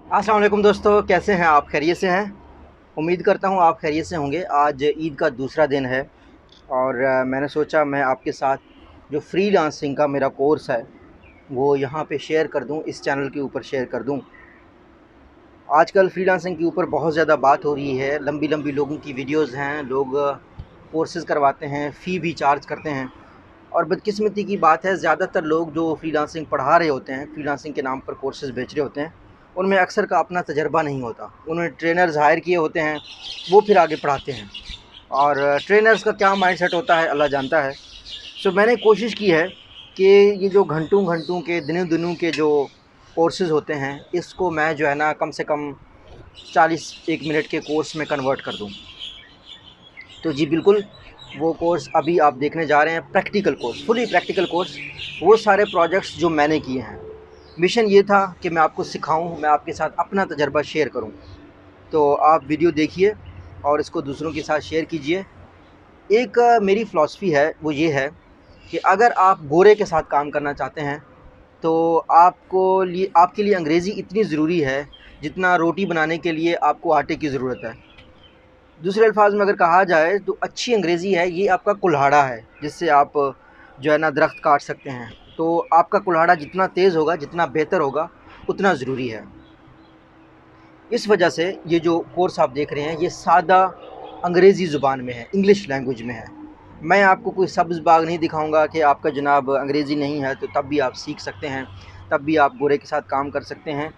السلام علیکم دوستو، کیسے ہیں آپ؟ خیریت سے ہیں؟ امید کرتا ہوں آپ خیریت سے ہوں گے۔ آج عید کا دوسرا دن ہے اور میں نے سوچا میں آپ کے ساتھ جو فری لانسنگ کا میرا کورس ہے وہ یہاں پہ شیئر کر دوں، اس چینل کے اوپر شیئر کر دوں۔ آج کل فری لانسنگ کے اوپر بہت زیادہ بات ہو رہی ہے، لمبی لمبی لوگوں کی ویڈیوز ہیں، لوگ کورسز کرواتے ہیں، فی بھی چارج کرتے ہیں۔ اور بدقسمتی کی بات ہے، زیادہ تر لوگ جو فری لانسنگ پڑھا رہے ہوتے ہیں، فری لانسنگ کے نام پر کورسز بیچ رہے ہوتے ہیں، ان میں اکثر کا اپنا تجربہ نہیں ہوتا۔ انہوں نے ٹرینرز ہائر کیے ہوتے ہیں، وہ پھر آگے پڑھاتے ہیں، اور ٹرینرز کا کیا مائنڈ سیٹ ہوتا ہے اللہ جانتا ہے۔ سو میں نے کوشش کی ہے کہ یہ جو گھنٹوں گھنٹوں کے دنوں دنوں کے جو کورسز ہوتے ہیں، اس کو میں جو ہے نا کم سے کم 40 منٹ کے کورس میں کنورٹ کر دوں۔ تو جی بالکل، وہ کورس ابھی آپ دیکھنے جا رہے ہیں، پریکٹیکل کورس، فلی پریکٹیکل کورس، وہ سارے پروجیکٹس جو میں نے کیے ہیں۔ مشن یہ تھا کہ میں آپ کو سکھاؤں، میں آپ کے ساتھ اپنا تجربہ شیئر کروں۔ تو آپ ویڈیو دیکھیے اور اس کو دوسروں کے ساتھ شیئر کیجئے۔ ایک میری فلسفی ہے، وہ یہ ہے کہ اگر آپ گورے کے ساتھ کام کرنا چاہتے ہیں تو آپ کے لیے انگریزی اتنی ضروری ہے جتنا روٹی بنانے کے لیے آپ کو آٹے کی ضرورت ہے۔ دوسرے الفاظ میں اگر کہا جائے تو اچھی انگریزی ہے، یہ آپ کا کلہاڑا ہے جس سے آپ جو ہے نا درخت کاٹ سکتے ہیں۔ تو آپ کا کلہاڑا جتنا تیز ہوگا، جتنا بہتر ہوگا، اتنا ضروری ہے۔ اس وجہ سے یہ جو کورس آپ دیکھ رہے ہیں یہ سادہ انگریزی زبان میں ہے، انگلش لینگویج میں ہے۔ میں آپ کو کوئی سبز باغ نہیں دکھاؤں گا کہ آپ کا جناب انگریزی نہیں ہے تو تب بھی آپ سیکھ سکتے ہیں، تب بھی آپ گورے کے ساتھ کام کر سکتے ہیں۔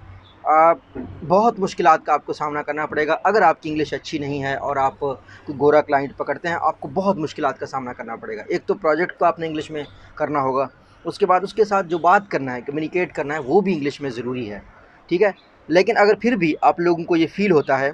بہت مشکلات کا آپ کو سامنا کرنا پڑے گا اگر آپ کی انگلش اچھی نہیں ہے اور آپ کوئی گورا کلائنٹ پکڑتے ہیں، آپ کو بہت مشکلات کا سامنا کرنا پڑے گا۔ ایک تو پروجیکٹ کو آپ نے انگلش میں کرنا ہوگا، اس کے بعد اس کے ساتھ جو بات کرنا ہے، کمیونیکیٹ کرنا ہے، وہ بھی انگلش میں ضروری ہے، ٹھیک ہے۔ لیکن اگر پھر بھی آپ لوگوں کو یہ فیل ہوتا ہے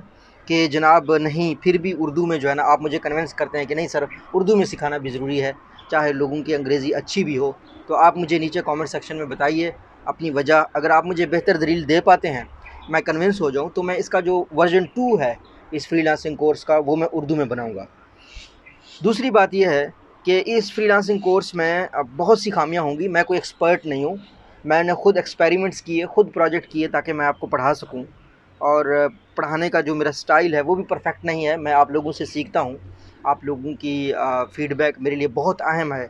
کہ جناب نہیں، پھر بھی اردو میں جو ہے نا آپ مجھے کنونس کرتے ہیں کہ نہیں سر، اردو میں سکھانا بھی ضروری ہے، چاہے لوگوں کی انگریزی اچھی بھی ہو، تو آپ مجھے نیچے کامنٹ سیکشن میں بتائیے اپنی وجہ۔ اگر آپ مجھے بہتر دلیل دے پاتے ہیں، میں کنونس ہو جاؤں، تو میں اس کا جو ورژن 2 ہے اس فری لانسنگ کورس کا، وہ میں اردو میں بناؤں گا۔ دوسری بات یہ ہے کہ اس فری لانسنگ کورس میں بہت سی خامیاں ہوں گی، میں کوئی ایکسپرٹ نہیں ہوں، میں نے خود ایکسپیریمنٹس کیے، خود پروجیکٹ کیے تاکہ میں آپ کو پڑھا سکوں، اور پڑھانے کا جو میرا سٹائل ہے وہ بھی پرفیکٹ نہیں ہے، میں آپ لوگوں سے سیکھتا ہوں۔ آپ لوگوں کی فیڈ بیک میرے لیے بہت اہم ہے،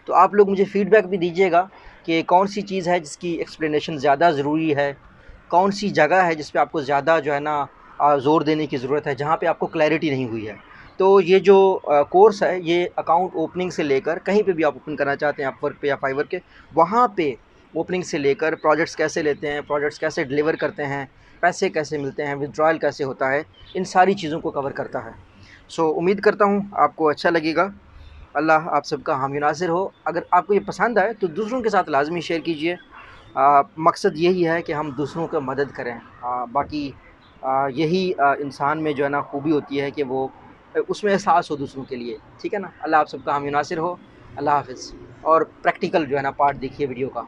تو آپ لوگ مجھے فیڈ بیک بھی دیجیے گا کہ کون سی چیز ہے جس کی ایکسپلینیشن زیادہ ضروری ہے، کون سی جگہ ہے جس پہ آپ کو زیادہ جو ہے نا زور دینے کی ضرورت ہے، جہاں پہ آپ کو کلیئرٹی نہیں ہوئی ہے۔ تو یہ جو کورس ہے یہ اکاؤنٹ اوپننگ سے لے کر کہیں پہ بھی آپ اوپن کرنا چاہتے ہیں، اپ ورک پہ یا فائیور کے، وہاں پہ اوپننگ سے لے کر پروجیکٹس کیسے لیتے ہیں، پروجیکٹس کیسے ڈلیور کرتے ہیں، پیسے کیسے ملتے ہیں، ودڈرائل کیسے ہوتا ہے، ان ساری چیزوں کو کور کرتا ہے۔ سو امید کرتا ہوں آپ کو اچھا لگے گا۔ اللہ آپ سب کا حامی ناصر ہو۔ اگر آپ کو یہ پسند آئے تو دوسروں کے ساتھ لازمی شیئر کیجئے۔ مقصد یہی ہے کہ ہم دوسروں کا مدد کریں۔ باقی یہی انسان میں جو ہے نا خوبی ہوتی ہے کہ وہ اس میں احساس ہو دوسروں کے لیے، ٹھیک ہے نا۔ اللہ آپ سب کا حامی ناصر ہو۔ اللہ حافظ۔ اور پریکٹیکل جو ہے نا پارٹ دیکھیے ویڈیو کا۔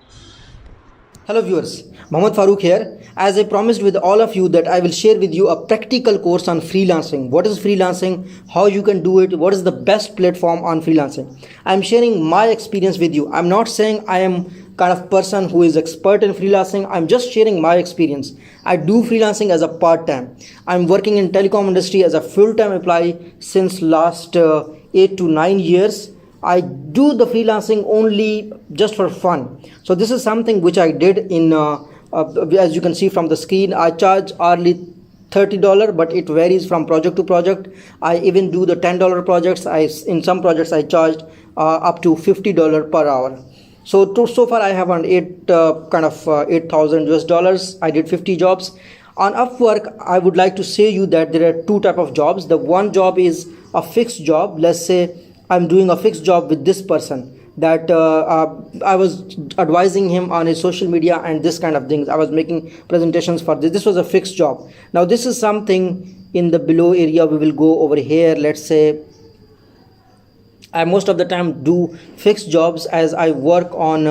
Hello viewers, Mohammad Farooq here. As I promised with all of you that I will share with you a practical course on freelancing. What is freelancing? How you can do it? What is the best platform on freelancing? I am sharing my experience with you. I'm not saying I am kind of person who is expert in freelancing. I'm just sharing my experience. I do freelancing as a part-time. I'm working in telecom industry as a full-time employee since last 8 to 9 years. I do the freelancing only just for fun. So this is something which I did in, as you can see from the screen, I charge hourly $30, but it varies from project to project. I even do the $10 projects. In some projects I charged up to $50 per hour. So far I have earned 8,000 US dollars. I did 50 jobs. On Upwork, I would like to say you that there are two type of jobs. The one job is a fixed job. Let's say I'm doing a fixed job with this person that I was advising him on his social media and this kind of things. I was making presentations for this. This was a fixed job. Now this is something in the below area. We will go over here. Let's say I most of the time do fixed jobs as I work on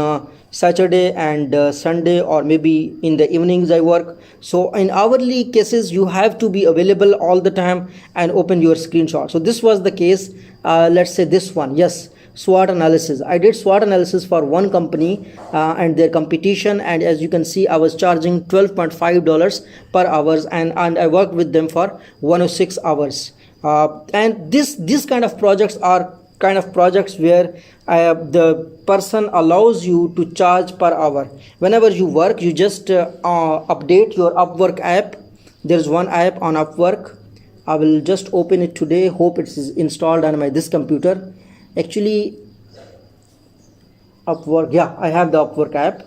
Saturday and Sunday, or maybe in the evenings I work. So in hourly cases you have to be available all the time and open your screenshot. So this was the case. Let's say this one, yes. SWOT analysis. I did SWOT analysis for one company and their competition, and as you can see, I was charging $12.5 per hours, and I worked with them for 106 hours. And this kind of projects are kind of projects where the person allows you to charge per hour. Whenever you work, you just update your Upwork app. There's one app on Upwork. I will just open it today. Hope it's installed on this computer. Actually, Upwork, yeah, I have the Upwork app.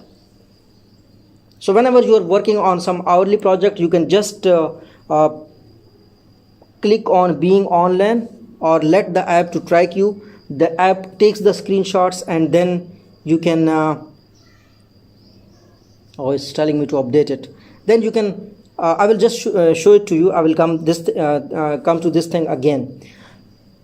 So whenever you are working on some hourly project, you can just click on being online, or let the app to track you. The app takes the screenshots, and then you can oh, it's telling me to update it. Then you can I will just show it to you. I will come to this thing again.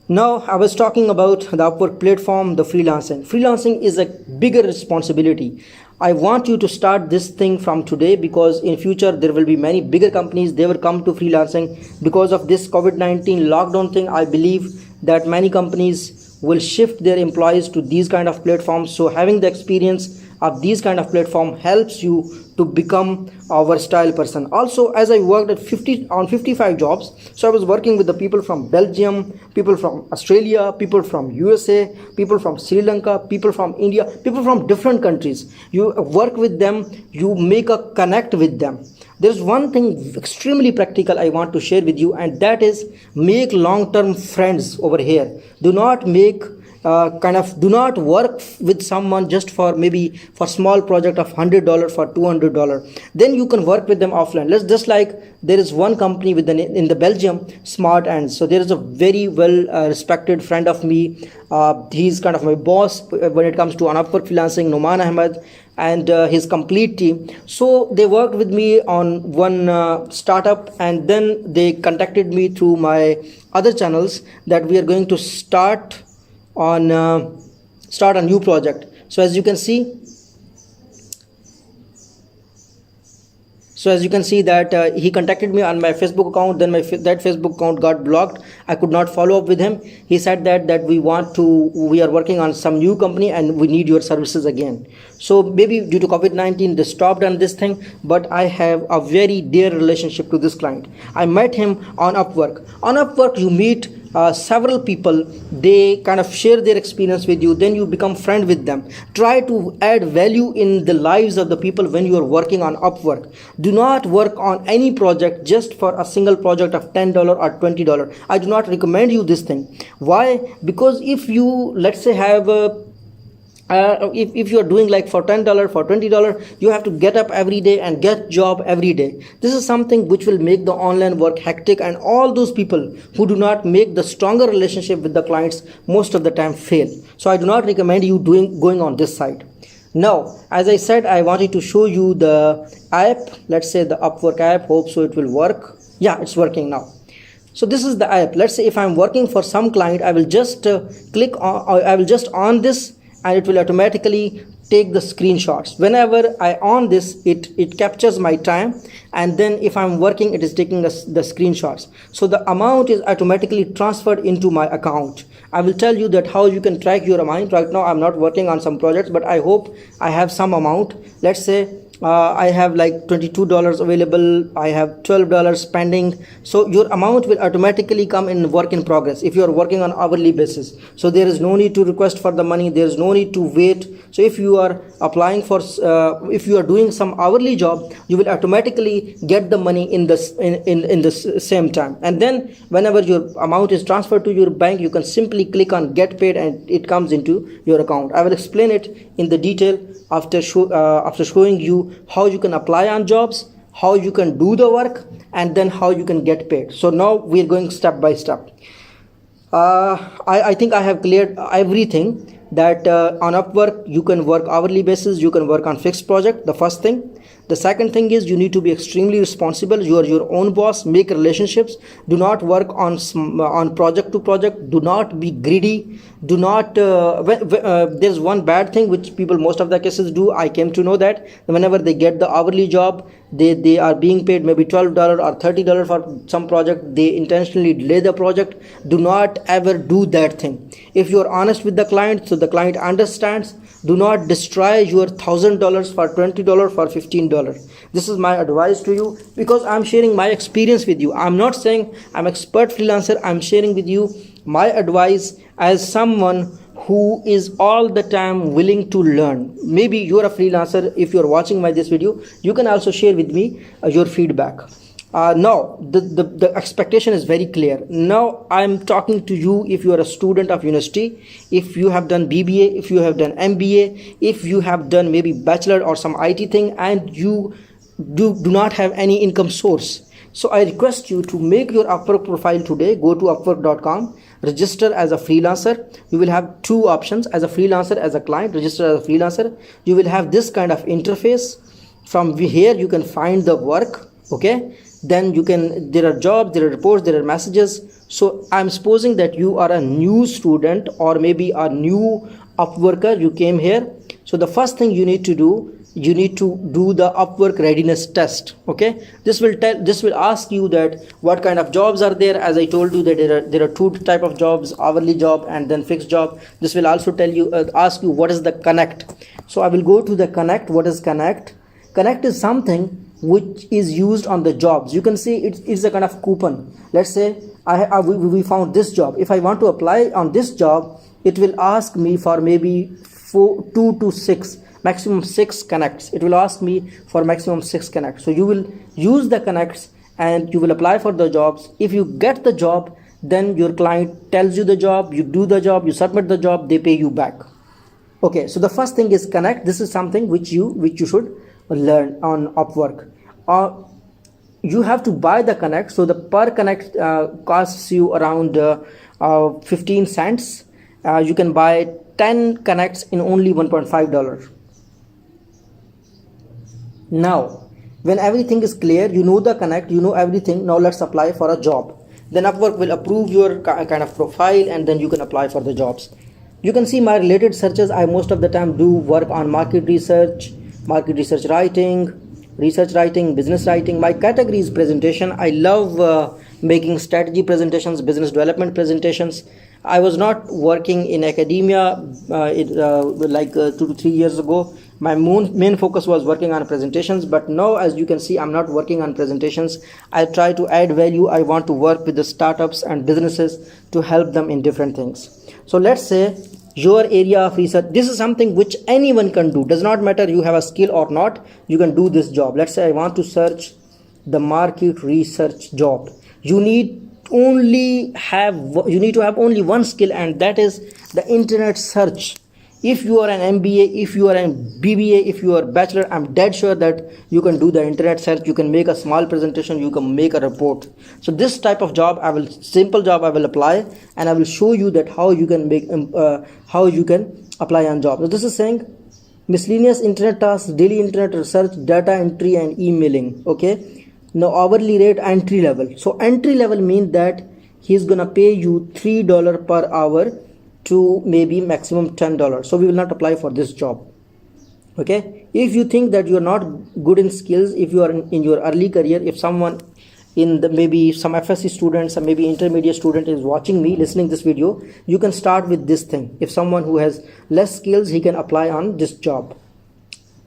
Now, I was talking about the Upwork platform, the freelancing. Freelancing is a bigger responsibility. I want you to start this thing from today, because in future there will be many bigger companies, they will come to freelancing. Because of this COVID-19 lockdown thing, I believe that many companies will shift their employees to these kind of platforms. So having the experience of these kind of platform helps you to become a versatile person. Also, as I worked at 55 jobs, so I was working with the people from Belgium, people from Australia, people from USA, people from Sri Lanka, people from India, people from different countries. You work with them, you make a connect with them. There's one thing extremely practical I want to share with you, and that is make long-term friends over here. Do not make do not work with someone just for maybe for small project of $100 for $200. Then you can work with them offline. Let's just like there is one company with in the Belgium, Smart Ends. So there is a very well respected friend of me. He's kind of my boss when it comes to on Upwork freelancing, Noman Ahmed, and his complete team. So they worked with me on one startup, and then they contacted me through my other channels that we are going to start a new project. So as you can see that he contacted me on my Facebook account. Then that Facebook account got blocked. I could not follow up with him. He said that we are working on some new company and we need your services again. So maybe due to COVID-19 they stopped on this thing, but I have a very dear relationship to this client. I met him on Upwork. On Upwork you meet several people. They kind of share their experience with you, then you become friend with them. Try to add value in the lives of the people when you are working on Upwork. Do not work on any project just for a single project of $10 or $20. I do not recommend you this thing. Why? Because if you, let's say, have if you are doing like for $10 for $20, you have to get up every day and get job every day. This is something which will make the online work hectic, and all those people who do not make the stronger relationship with the clients most of the time fail. So I do not recommend you going on this side. Now, as I said, I wanted to show you the app. Let's say the Upwork app. Hope so it will work. Yeah, it's working now. So this is the app. Let's say if I'm working for some client, I will just click on, I will just on this, and it will automatically take the screenshots. Whenever I on this, it captures my time, and then if I'm working, it is taking the screenshots. So the amount is automatically transferred into my account. I will tell you that how you can track your amount. Right now I'm not working on some projects, but I hope I have some amount. Let's say I have like $22 available, I have $12 pending. So your amount will automatically come in work in progress if you are working on hourly basis. So there is no need to request for the money, there is no need to wait. So if you are applying for if you are doing some hourly job, you will automatically get the money in the same time. And then whenever your amount is transferred to your bank, you can simply click on get paid and it comes into your account. I will explain it in the detail after showing you how you can apply on jobs, how you can do the work, and then how you can get paid. So now we're going step by step. I think I have cleared everything, that on Upwork you can work hourly basis, you can work on fixed project, the first thing. The second thing is you need to be extremely responsible. You are your own boss. Make relationships. Do not work on project to project. Do not be greedy. Do not there's one bad thing which people most of the cases do. I came to know that whenever they get the hourly job, they are being paid maybe $12 or $30 for some project. They intentionally delay the project. Do not ever do that thing. If you are honest with the client, so the client understands, do not destroy your $1,000 for $20, for $15. This is my advice to you, because I'm sharing my experience with you. I'm not saying I'm expert freelancer. I'm sharing with you my advice as someone who is all the time willing to learn. Maybe you're a freelancer. If you're watching this video, you can also share with me your feedback. Now the expectation is very clear. Now I'm talking to you. If you are a student of university, if you have done BBA, if you have done MBA, if you have done maybe bachelor or some IT thing, and you do not have any income source, so I request you to make your Upwork profile today. Go to upwork.com, register as a freelancer. You will have two options: as a freelancer, as a client. Register as a freelancer. You will have this kind of interface. From here you can find the work. Okay, then you can, there are jobs, there are reports, there are messages. So I'm supposing that you are a new student or maybe a new Upworker. You came here. So the first thing you need to do, you need to do the Upwork readiness test. Okay, this will ask you that what kind of jobs are there. As I told you that there are two type of jobs: hourly job and then fixed job. This will also tell you, ask you what is the connect. So I will go to the connect. What is connect? Connect is something which is used on the jobs. You can see it's a kind of coupon. Let's say we found this job. If I want to apply on this job, it will ask me for maybe 2 to 6, maximum 6 connects. It will ask me for maximum 6 connects. So you will use the connects and you will apply for the jobs. If you get the job, then your client tells you the job, you do the job, you submit the job, they pay you back. Okay, so the first thing is connect. This is something which you should learn on Upwork. You have to buy the connect. So the per connect costs you around 15 cents. You can buy 10 connects in only $1.5. Now when everything is clear, you know the connect, you know everything. Now let's apply for a job. Then Upwork will approve your kind of profile, and then you can apply for the jobs. You can see my related searches. I most of the time do work on market research writing, research writing, business writing. My category is presentation. I love making strategy presentations, business development presentations. I was not working in academia like 2 to 3 years ago. My main focus was working on presentations, but now as you can see, I'm not working on presentations. I try to add value. I want to work with the startups and businesses to help them in different things. So let's say your area of research, this is something which anyone can do. Does not matter you have a skill or not, you can do this job. Let's say I want to search the market research job. You need to have only one skill, and that is the internet search. If you are an MBA, if you are an BBA, if you are bachelor, I'm dead sure that you can do the internet search. You can make a small presentation, you can make a report. So this type of job, simple job I will apply, and I will show you that how you can apply on job. So this is saying miscellaneous internet tasks, daily internet research, data entry and emailing. Okay, now hourly rate, entry level. So entry level means that he's gonna pay you $3 per hour to maybe maximum $10. So we will not apply for this job. Okay, if you think that you are not good in skills, if you are in your early career, if someone in the maybe some FSC students or maybe intermediate student is watching me, listening this video, you can start with this thing. If someone who has less skills, he can apply on this job.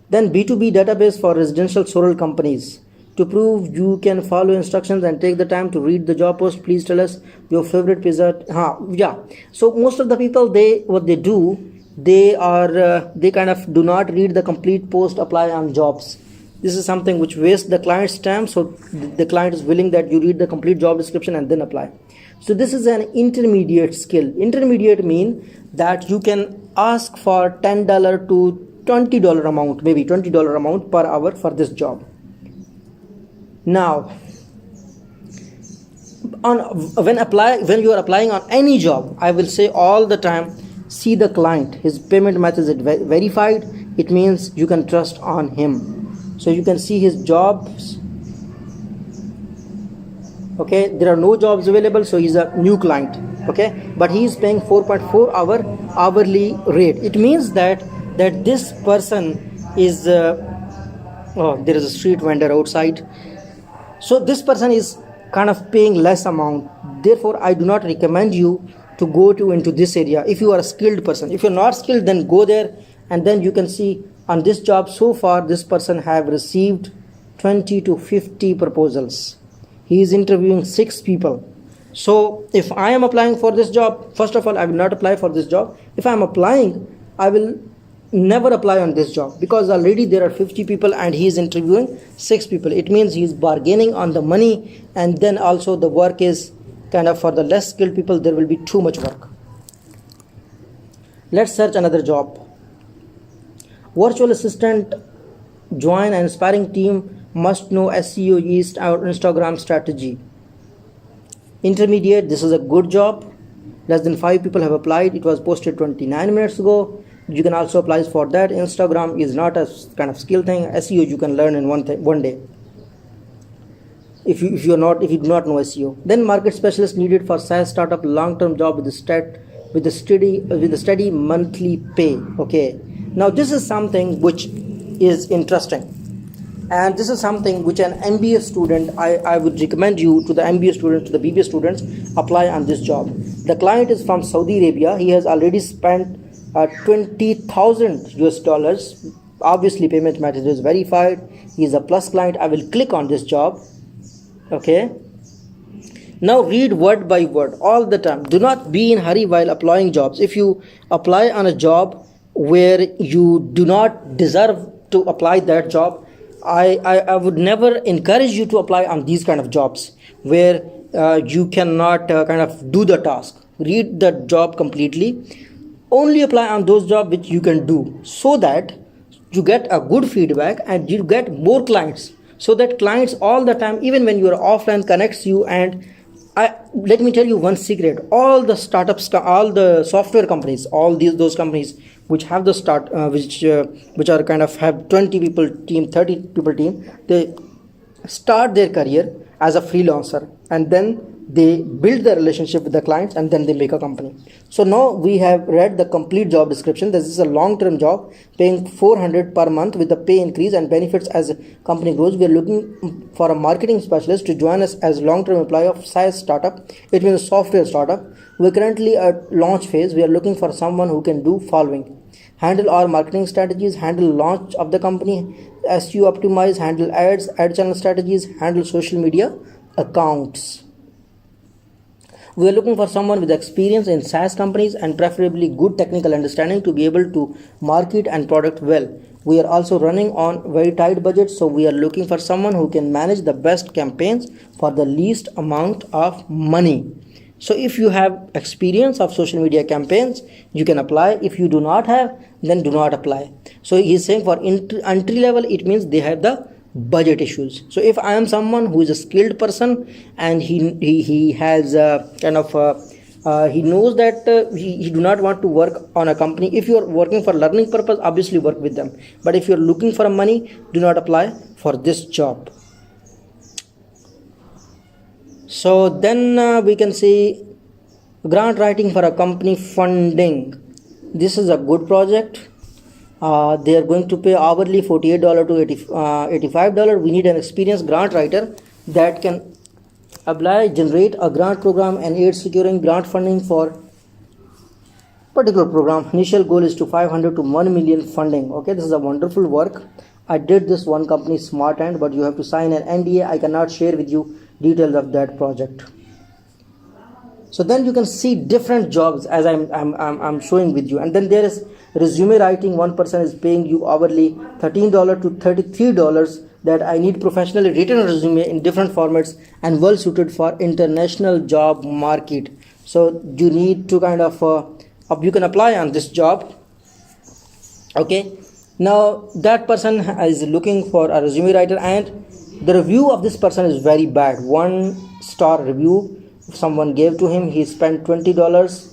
Then B2B database for residential solar companies. To prove you can follow instructions and take the time to read the job post, please tell us your favorite pizza. Yeah. So most of the people, what they do, they kind of do not read the complete post, apply on jobs. This is something which wastes the client's time. So the client is willing that you read the complete job description and then apply. So this is an intermediate skill. Intermediate mean that you can ask for $10 to $20 amount, maybe $20 amount per hour for this job. Now, when you are applying on any job, I will say all the time, see the client. His payment method is verified. It means you can trust on him. So you can see his jobs. Okay, there are no jobs available, so he's a new client. Okay, but he is paying 4.4 hourly rate. It means that this person is Oh, there is a street vendor outside. So this person is kind of paying less amount. Therefore, I do not recommend you to go to into this area if you are a skilled person. If you're not skilled, then go there, and then you can see on this job so far this person have received 20 to 50 proposals. He is interviewing 6 people. So if I am applying for this job, first of all, I will not apply for this job. If I am applying, I will never apply on this job, because already there are 50 people and he is interviewing 6 people. It means he is bargaining on the money, and then also the work is kind of for the less skilled people. There will be too much work. Let's search another job. Virtual assistant, join an inspiring team, must know SEO, East or Instagram strategy. Intermediate, this is a good job. Less than 5 people have applied. It was posted 29 minutes ago. You can also apply for that. Instagram is not a kind of skill thing. SEO you can learn in one day. If you do not know SEO, then market specialist needed for SaaS startup, long-term job with a steady monthly pay. Okay, now this is something which is interesting, and this is something which an MBA student, I would recommend you to the MBA students, to the BBA students, apply on this job. The client is from Saudi Arabia. He has already spent 20,000 US dollars. Obviously payment method is verified. He is a plus client. I will click on this job. Okay, now read word by word all the time. Do not be in hurry while applying jobs. If you apply on a job where you do not deserve to apply that job, I would never encourage you to apply on these kind of jobs where you cannot kind of do the task. Read the job completely. Only apply on those jobs which you can do, so that you get a good feedback and you get more clients, so that clients all the time, even when you are offline, connects you. And let me tell you one secret. All the startups, all the software companies, all those companies which have the which are kind of have 20 people team, 30 people team, they start their career as a freelancer, and then they build the relationship with the clients, and then they make a company. So now we have read the complete job description. This is a long-term job paying 400 per month with the pay increase and benefits as a company grows. We are looking for a marketing specialist to join us as long-term employee of SaaS startup. It means a software startup. We're currently at launch phase. We are looking for someone who can do following: handle our marketing strategies, handle launch of the company, SEO optimize, handle ads, ad channel strategies, handle social media accounts. We are looking for someone with experience in SaaS companies and preferably good technical understanding to be able to market and product well. We are also running on very tight budgets, so we are looking for someone who can manage the best campaigns for the least amount of money. So if you have experience of social media campaigns, you can apply. If you do not have, then do not apply. So he is saying for entry level, it means they have the budget issues. So if I am someone who is a skilled person and he has kind of he knows that he do not want to work on a company. If you are working for learning purpose, obviously work with them. But if you are looking for money, do not apply for this job. So then we can see grant writing for a company funding. This is a good project. They are going to pay hourly $48 to $85. We need an experienced grant writer that can apply, generate a grant program and aid securing grant funding for particular program. Initial goal is to 500 to 1 million funding. Okay, this is a wonderful work. I did this one company, Smart End, but you have to sign an NDA. I cannot share with you details of that project. So then you can see different jobs as I'm showing with you. And then there is resume writing. One person is paying you hourly $13 to $33 that I need professionally written resume in different formats and well suited for international job market. So you need to kind of you can apply on this job. Okay, now that person is looking for a resume writer, and the review of this person is very bad. 1-star review someone gave to him. He spent $20.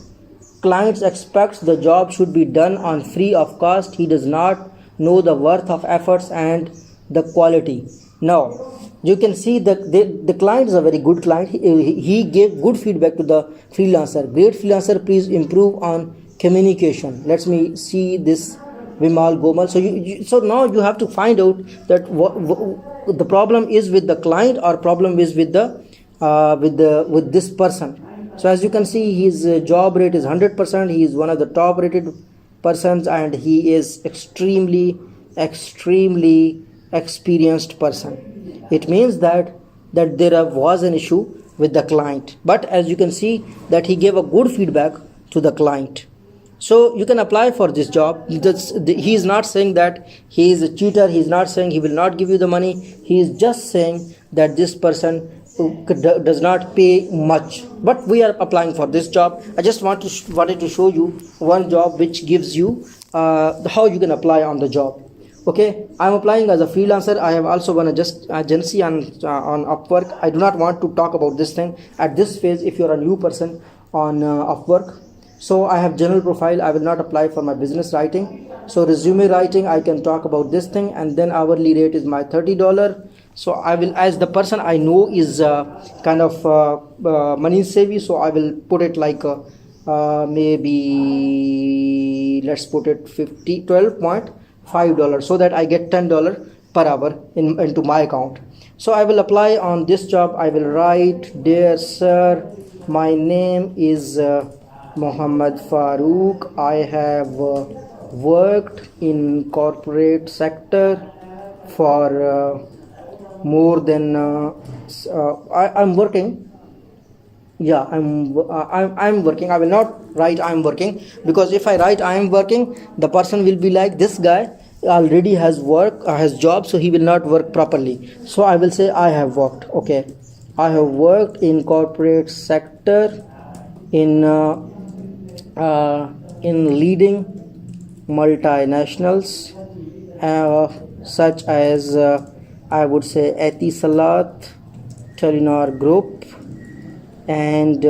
Clients expects the job should be done on free of cost. He does not know the worth of efforts and the quality. Now you can see that the client is a very good client. He gave good feedback to the freelancer. Great freelancer, please improve on communication. Let me see this Vimal Gomal. So so now you have to find out that the problem is with the client or problem is with with this person. So as you can see, his job rate is 100%. He is one of the top rated persons, and he is extremely experienced person. It means that there was an issue with the client, but as you can see that he gave a good feedback to the client. So you can apply for this job. He is not saying that he is a cheater. He is not saying he will not give you the money. He is just saying that this person does not pay much, but we are applying for this job. I just wanted to show you one job which gives you how you can apply on the job. Okay, I'm applying as a freelancer. I have also one agency on Upwork. I do not want to talk about this thing at this phase if you're a new person on Upwork. So I have general profile. I will not apply for my business writing. So resume writing, I can talk about this thing, and then hourly rate is my $30. So I will, as the person I know is kind of money savvy, so I will put it like maybe let's put it $12.5, so that I get $10 per hour into my account. So I will apply on this job. I will write, dear sir, my name is Muhammad Farooq. I have worked in corporate sector for more than I'm working. Yeah, I'm working. I will not write I'm working, because if I write I'm working, the person will be like, this guy already has work, has job, so he will not work properly. So I will say I have worked. Okay, I have worked in corporate sector in leading multinationals such as I would say Etisalat, Telenor Group, and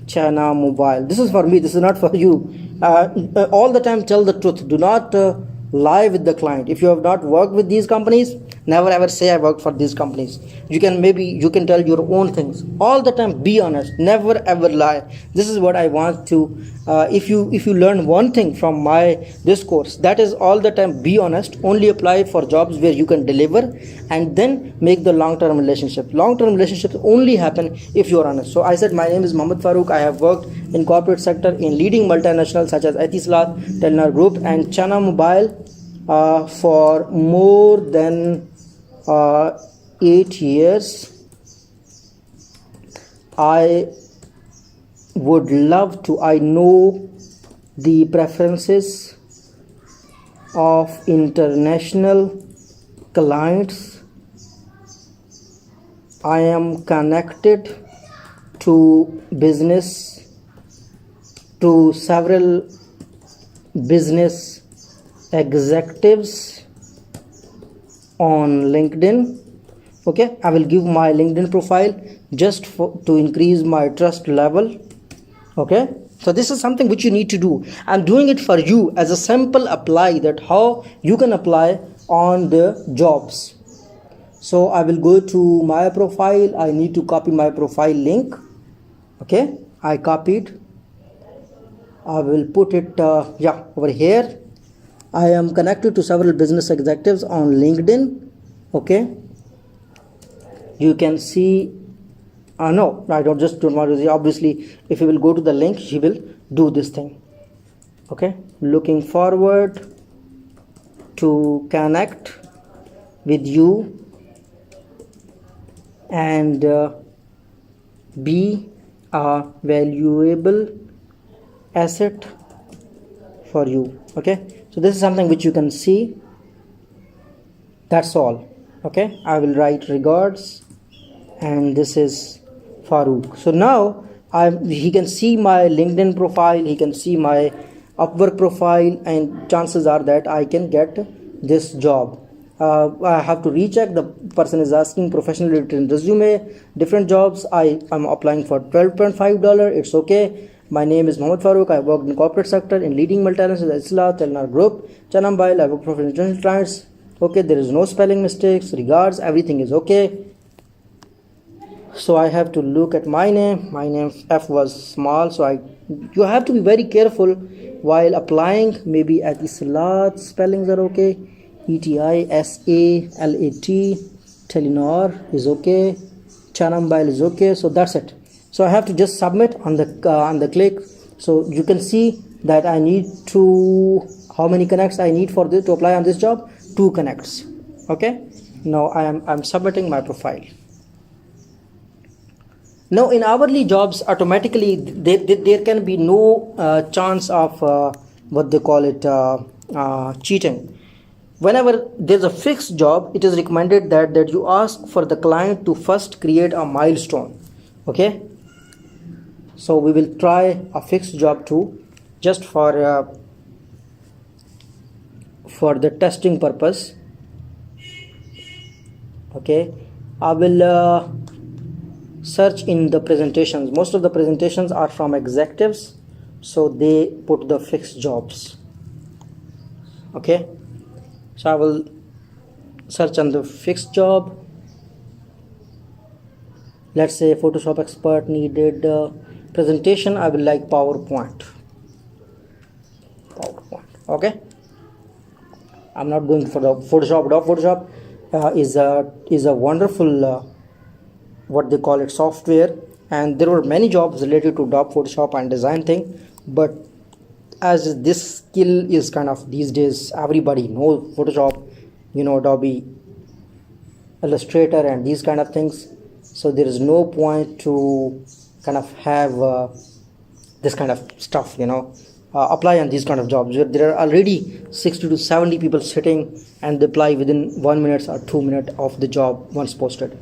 China Mobile. This is for me. This is not for you. All the time tell the truth. Do not lie with the client. If you have not worked with these companies, never ever say I worked for these companies. You can tell your own things. All the time be honest. Never ever lie. This is what I want to if you learn one thing from this course, that is all the time be honest. Only apply for jobs where you can deliver, and then make the long-term relationship. Long-term relationships only happen if you are honest. So I said my name is Muhammad Farooq. I have worked in corporate sector in leading multinationals such as Etisalat, Telenor Group, and China Mobile for more than 8 years. I would love to, I know the preferences of international clients. I am connected to several business executives on LinkedIn. Okay, I will give my LinkedIn profile just to increase my trust level. Okay, so this is something which you need to do. I'm doing it for you as a sample apply, that how you can apply on the jobs. So I will go to my profile. I need to copy my profile link. Okay, I copied. I will put it over here. I am connected to several business executives on LinkedIn. Okay, you can see no, I don't want to see. Obviously if you will go to the link, he will do this thing. Okay, looking forward to connect with you and be a valuable asset for you. Okay, so this is something which you can see. That's all. Okay, I will write regards, and this is Farooq. So now he can see my LinkedIn profile, he can see my Upwork profile, and chances are that I can get this job. I have to recheck. The person is asking professional written resume, different jobs. I'm applying for $12.5. It's okay. My name is Muhammad Farooq. I worked in corporate sector in leading multinational Isla, Telenor Group, China Mobile. I work for international clients. Okay, there is no spelling mistakes. Regards, everything is okay. So I have to look at my name F was small, so you have to be very careful while applying. Maybe at least large spellings are okay. ETISALAT, Telenor is okay, Chanambile is okay. So that's it. So I have to just submit on the click. So you can see that I need to, how many connects I need for this to apply on this job? 2 connects. Okay, now I'm submitting my profile. Now in hourly jobs, automatically there can be no chance of what they call it cheating. Whenever there's a fixed job, it is recommended that you ask for the client to first create a milestone. Okay, so we will try a fixed job too, just for the testing purpose. Okay, I will search in the presentations. Most of the presentations are from executives, so they put the fixed jobs. Okay, so I will search on the fixed job. Let's say Photoshop expert needed. Presentation, I will like PowerPoint. Okay, I'm not going for the Photoshop. Photoshop is a wonderful what they call it software, and there were many jobs related to Adobe Photoshop and design thing. But as this skill is kind of these days, everybody knows Photoshop, Adobe Illustrator and these kind of things, so there is no point to kind of have this kind of stuff, apply on these kind of jobs. There are already 60 to 70 people sitting and they apply within 1 minute or 2 minutes of the job once posted.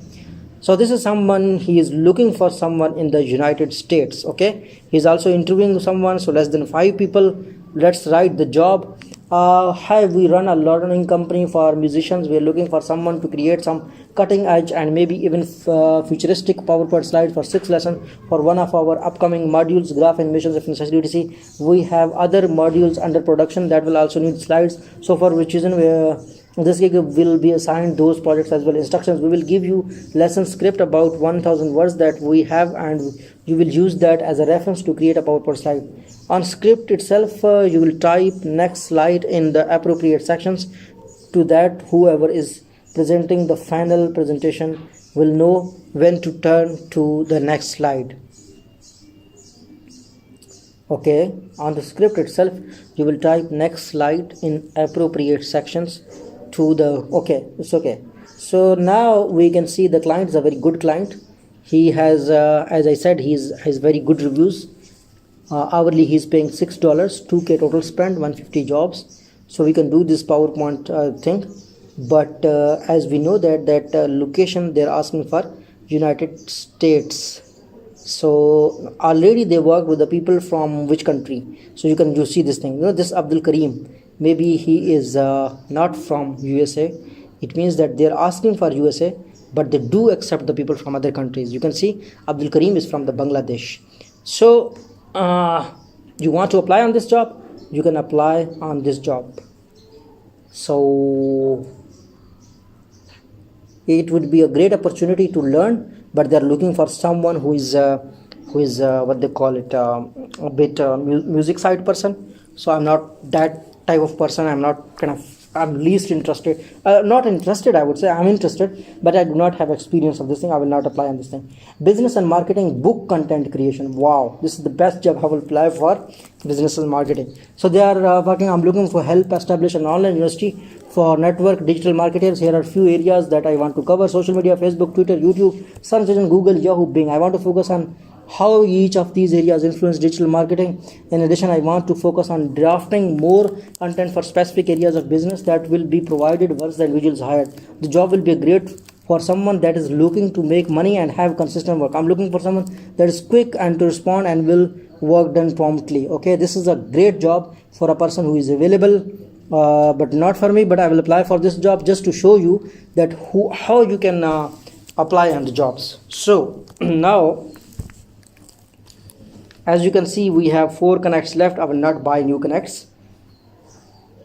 So this is someone, he is looking for someone in the United States. Okay, he's also interviewing someone, so less than 5 people. Let's write the job. Hi, we run a learning company for musicians. We are looking for someone to create some cutting edge and maybe even futuristic PowerPoint slides for 6 lessons for one of our upcoming modules, graph animations if necessity. We have other modules under production that will also need slides, so for which reason this gig will be assigned those projects as well. Instructions: we will give you lesson script about 1000 words that we have, and you will use that as a reference to create a PowerPoint slide. On script itself, you will type next slide in the appropriate sections. To that, whoever is presenting the final presentation will know when to turn to the next slide. Okay, on the script itself, you will type next slide in appropriate sections to the, okay, it's okay. So now we can see the client is a very good client. He has, as I said, he has very good reviews. Hourly he's paying $6, 2K total spend, 150 jobs. So we can do this PowerPoint thing. But as we know that location they're asking for United States. So already they work with the people from which country. So you see this thing, this Abdul Karim, maybe he is not from USA. It means that they're asking for USA, but they do accept the people from other countries. You can see Abdul Karim is from the Bangladesh. So you want to apply on this job, you can apply on this job. So it would be a great opportunity to learn, but they're looking for someone who is what they call it, a bit music side person. So I'm not that type of person. I'm least interested, not interested, I would say. I'm interested, but I do not have experience of this thing. I will not apply on this thing. Business and marketing, book content creation. Wow, this is the best job I will apply for, business and marketing. So they are working, I'm looking for help establish an online university for network digital marketers. Here are few areas that I want to cover: social media, Facebook, Twitter, YouTube, search engine, Google, Yahoo, Bing. I want to focus on how each of these areas influence digital marketing. In addition, I want to focus on drafting more content for specific areas of business that will be provided once the individual is hired. The job will be great for someone that is looking to make money and have consistent work. I'm looking for someone that is quick and to respond and will work done promptly. Okay, this is a great job for a person who is available, but not for me. But I will apply for this job just to show you that how you can apply on the jobs. So now, as you can see, we have 4 connects left. I will not buy new connects.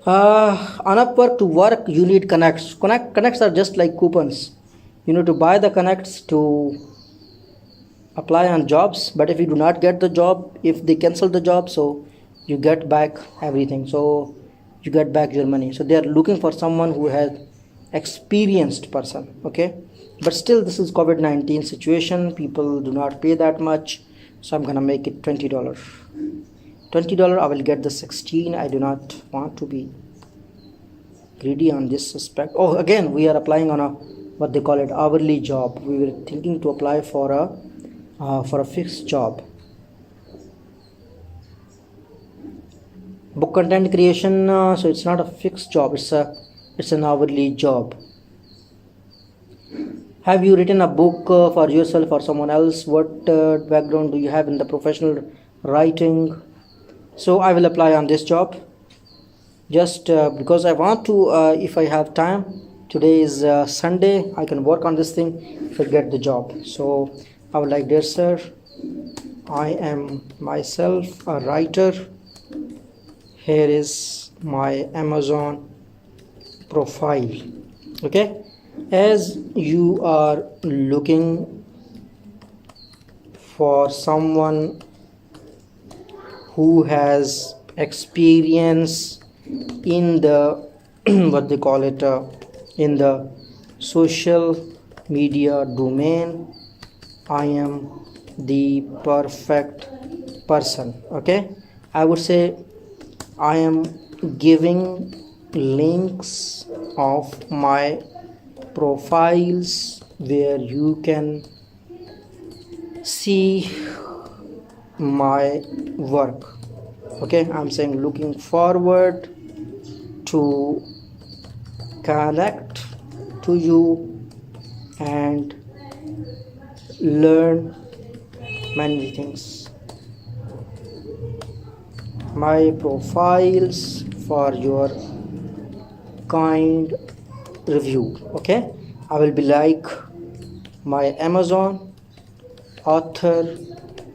On Upwork, to work, you need connects. Connects are just like coupons. You need to buy the connects to apply on jobs, but if you do not get the job, if they cancel the job, so you get back everything, so you get back your money. So they are looking for someone who has experienced person. Okay, but still this is COVID-19 situation, people do not pay that much, so I'm gonna make it $20. I will get the 16. I do not want to be greedy on this aspect. Oh, again we are applying on a what they call it hourly job. We were thinking to apply for a fixed job. Book content creation, so it's not a fixed job, it's an hourly job. Have you written a book for yourself or someone else? What background do you have in the professional writing? So I will apply on this job just because I want to, if I have time. Today is Sunday, I can work on this thing if I get the job. So I would like, dear sir, I am myself a writer. Here is my Amazon profile. Okay, as you are looking for someone who has experience in the what they call it in the social media domain, I am the perfect person. Okay, I would say I am giving links of my profiles where you can see my work. Okay, I'm saying looking forward to connect to you and learn many things. My profiles for your kind review. Okay, I will be like my Amazon author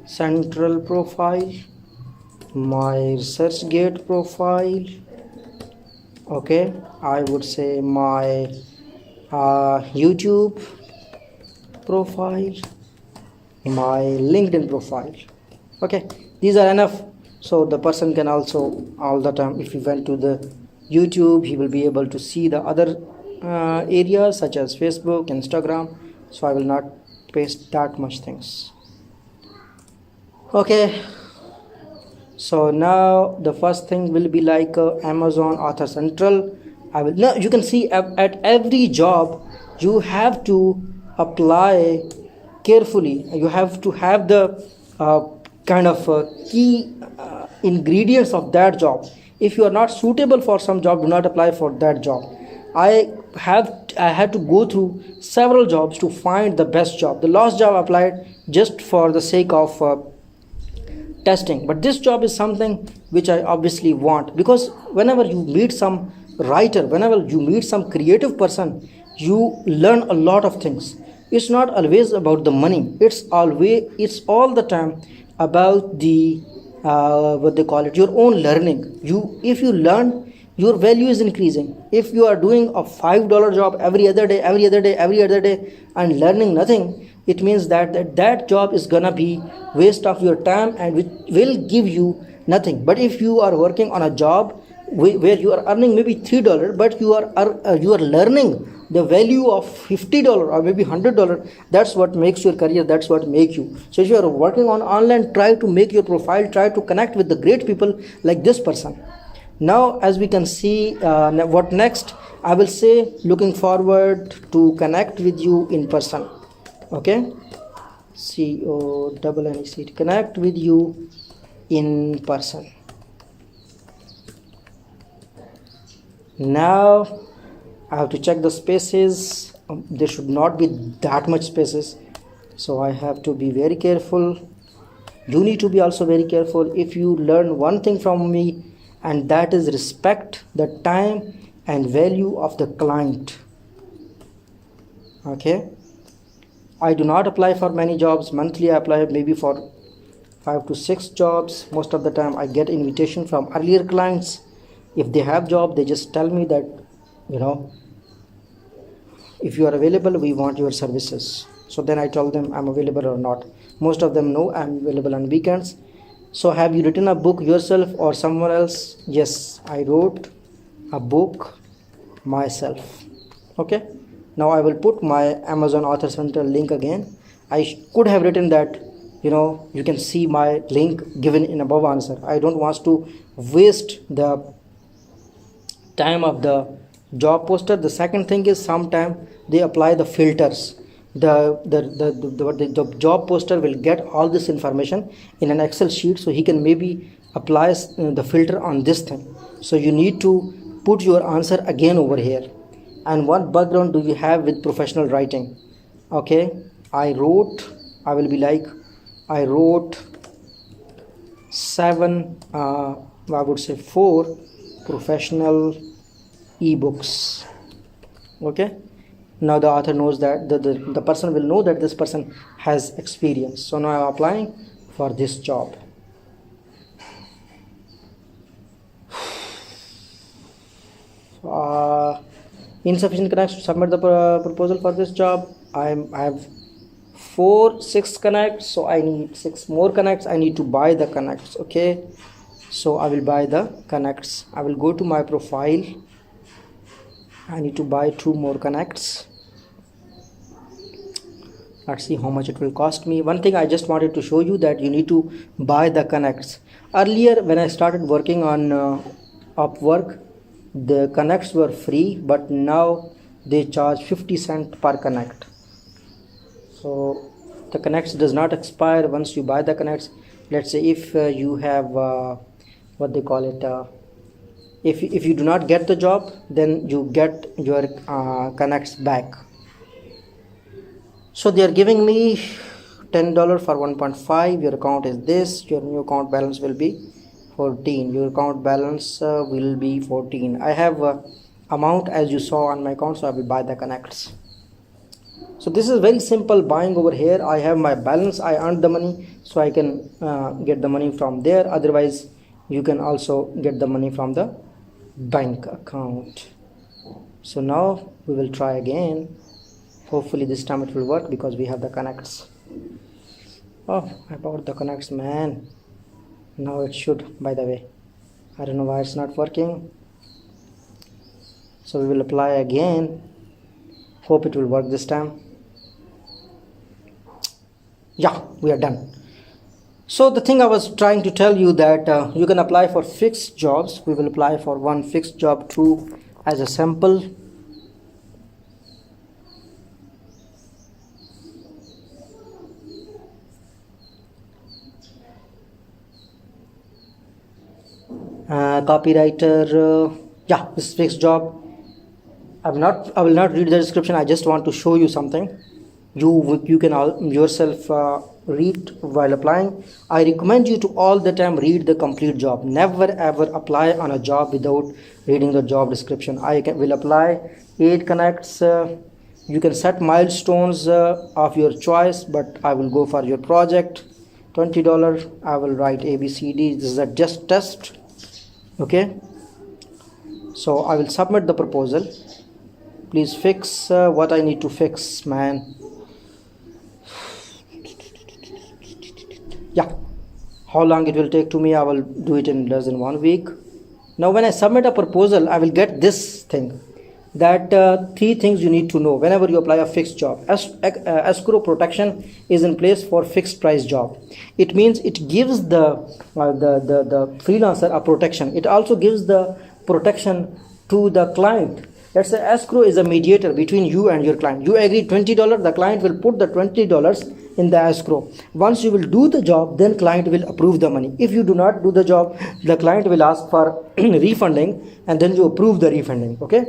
central profile, my ResearchGate profile. Okay, I would say my YouTube profile, my LinkedIn profile. Okay, these are enough. So the person can also all the time, if he went to the YouTube, he will be able to see the other areas such as Facebook, Instagram. So I will not paste that much things. Okay, so now the first thing will be like Amazon author central. I will now, you can see at every job you have to apply carefully. You have to have the kind of key ingredients of that job. If you are not suitable for some job, do not apply for that job. I had to go through several jobs to find the best job. The last job I applied just for the sake of testing, but this job is something which I obviously want, because whenever you meet some writer, whenever you meet some creative person, you learn a lot of things. It's not always about the money, it's all the time about the what they call it, your own learning. If you learn, your value is increasing. If you are doing a $5 job every other day and learning nothing, it means that job is gonna be waste of your time and which will give you nothing. But if you are working on a job where you are earning maybe $3, but you are learning the value of $50 or maybe $100, that's what makes your career, that's what makes you. So if you are working on online, try to make your profile, try to connect with the great people like this person. Now as we can see, what next, I will say looking forward to connect with you in person. Okay, CONNECT, connect with you in person. Now I have to check the spaces. There should not be that much spaces, so I have to be very careful. You need to be also very careful. If you learn one thing from me, and that is respect the time and value of the client. Okay, I do not apply for many jobs. Monthly I apply maybe for 5 to 6 jobs. Most of the time I get invitation from earlier clients. If they have job, they just tell me that, if you are available, we want your services. So then I tell them I'm available or not. Most of them know I'm available on weekends. So have you written a book yourself or someone else? Yes, I wrote a book myself. Okay, now I will put my Amazon Author Center link again. I could have written that, you can see my link given in above answer. I don't want to waste the time of the job poster. The second thing is sometimes they apply the filters. The job poster will get all this information in an Excel sheet, so he can maybe apply the filter on this thing. So you need to put your answer again over here. And what background do you have with professional writing? Okay, I will be like, I wrote 4 professional ebooks. Okay, now the author knows that the person will know that this person has experience. So now I'm applying for this job. Insufficient connects to submit the proposal for this job. I have 6 connects, so I need 6 more connects. I need to buy the connects. Okay, so I will buy the connects. I will go to my profile. I need to buy 2 more connects. Let's see how much it will cost me. One thing I just wanted to show you, that you need to buy the connects. Earlier when I started working on Upwork, the connects were free, but now they charge 50 cents per connect. So the connects does not expire once you buy the connects. Let's say if you have what they call it, if you do not get the job, then you get your connects back. So they are giving me $10 for 1.5. Your account is this. Your new account balance will be 14. Your account balance will be 14. I have amount as you saw on my account, so I will buy the connects. So this is very simple buying over here. I have my balance, I earned the money, so I can get the money from there. Otherwise you can also get the money from the bank account. So now we will try again. Hopefully this time it will work because we have the connects. Oh, I bought the connects, man. Now it should, by the way. I don't know why it's not working. So we will apply again. Hope it will work this time. Yeah, we are done. So the thing I was trying to tell you, that you can apply for fixed jobs. We will apply for one fixed job too as a sample. Copywriter, yeah, this fixed job. I will not read the description. I just want to show you something. You can yourself read while applying. I recommend you to all the time read the complete job. Never ever apply on a job without reading the job description. Will apply 8 connects. You can set milestones of your choice, but I will go for your project. $20. I will write ABCD. This is a just test. Okay, so I will submit the proposal. Please fix what I need to fix, man. Yeah, how long it will take to me? I will do it in less than 1 week. Now when I submit a proposal, I will get this thing, that 3 things you need to know whenever you apply a fixed job. Escrow protection is in place for fixed price job. It means it gives the freelancer a protection. It also gives the protection to the client. Let's say escrow is a mediator between you and your client. You agree $20, the client will put the $20 in the escrow. Once you will do the job, then client will approve the money. If you do not do the job, the client will ask for refunding, and then you approve the refunding. Okay.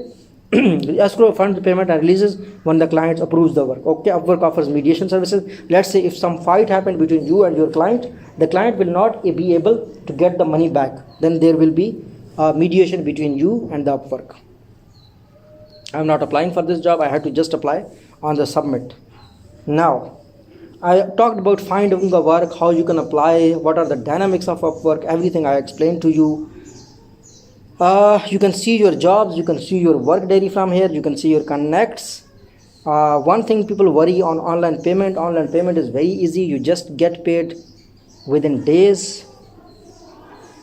The escrow fund payment and releases when the client approves the work. Okay, Upwork offers mediation services. Let's say if some fight happened between you and your client, the client will not be able to get the money back. Then there will be mediation between you and the Upwork. I'm not applying for this job. I had to just apply on the submit. Now, I talked about finding a work, how you can apply, what are the dynamics of Upwork, everything I explained to you. You can see your jobs, you can see your work diary from here, you can see your connects. One thing people worry on online payment is very easy. You just get paid within days.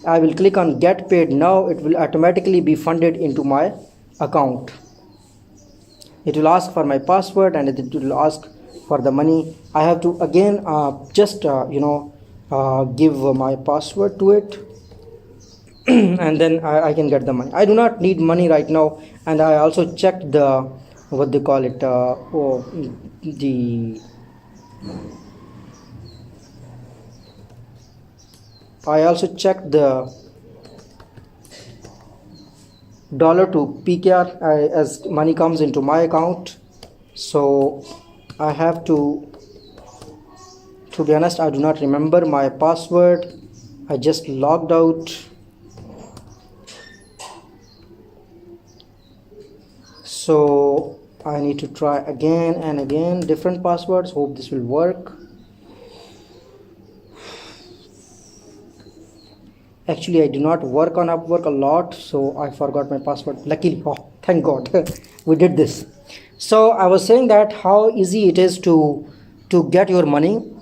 I will click on get paid now. It will automatically be funded into my account. It will ask for my password and it will ask for the money. I have to again give my password to it and then I can get the money. I do not need money right now, and I also checked the what they call it I also checked the dollar to PKR as money comes into my account. So I have to be honest, I do not remember my password. I just logged out. So I need to try again and again different passwords. Hope this will work. Actually, I do not work on Upwork a lot, so I forgot my password. Luckily, oh, thank God, we did this. So I was saying that how easy it is to get your money.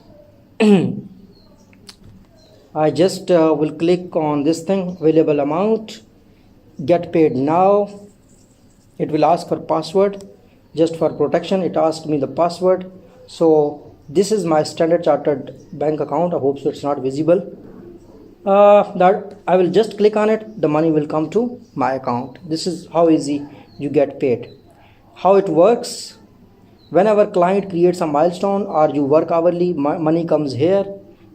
I just will click on this thing, available amount, get paid now. It will ask for password. Just for protection, it asked me the password. So this is my Standard Chartered bank account. I hope so it's not visible. That I will just click on it, the money will come to my account. This is how easy you get paid. How it works: whenever client creates a milestone or you work hourly, money comes here,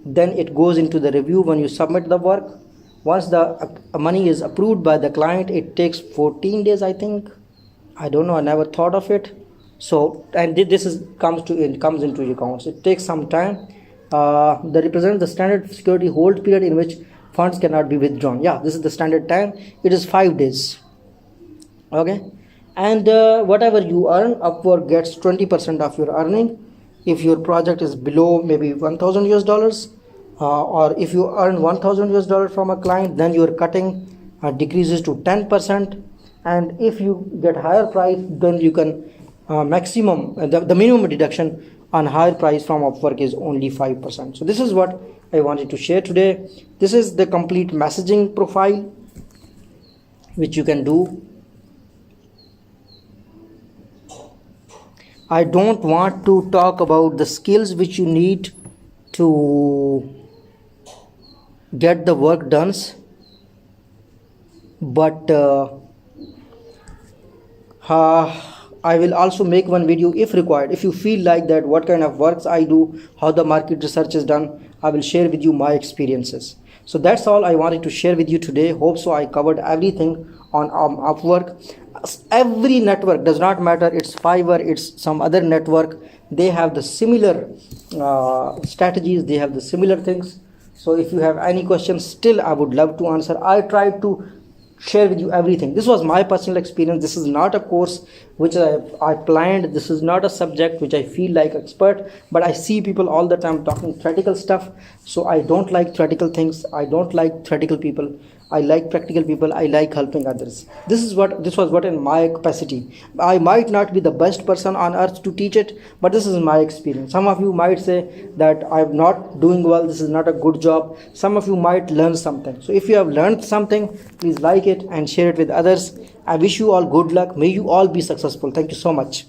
then it goes into the review when you submit the work. Once the money is approved by the client, it takes 14 days, I think. I don't know, I never thought of it. So, and this comes into your accounts. It takes some time. That represents the standard security hold period in which funds cannot be withdrawn. Yeah, this is the standard time. It is 5 days. Okay, and whatever you earn, Upwork gets 20% of your earning. If your project is below maybe $1,000 or if you earn $1,000 from a client, then your cutting decreases to 10%. And if you get higher price, then you can the minimum deduction on higher price from Upwork is only 5%. So this is what I wanted to share today. This is the complete messaging profile which you can do. I don't want to talk about the skills which you need to get the work done, but I will also make one video if required. If you feel like that, what kind of works I do, how the market research is done, I will share with you my experiences. So that's all I wanted to share with you today. Hope so I covered everything on Upwork. Every network, does not matter, it's Fiverr, it's some other network, they have the similar strategies, they have the similar things. So if you have any questions, still I would love to answer. I tried to share with you everything. This was my personal experience. This is not a course which I planned. This is not a subject which I feel like expert, but I see people all the time talking theoretical stuff. So I don't like theoretical things. I don't like theoretical people. I like practical people. I like helping others. This was what in my capacity. I might not be the best person on earth to teach it, but this is my experience. Some of you might say that I'm not doing well, this is not a good job. Some of you might learn something. So if you have learned something, please like it and share it with others. I wish you all good luck. May you all be successful. Thank you so much.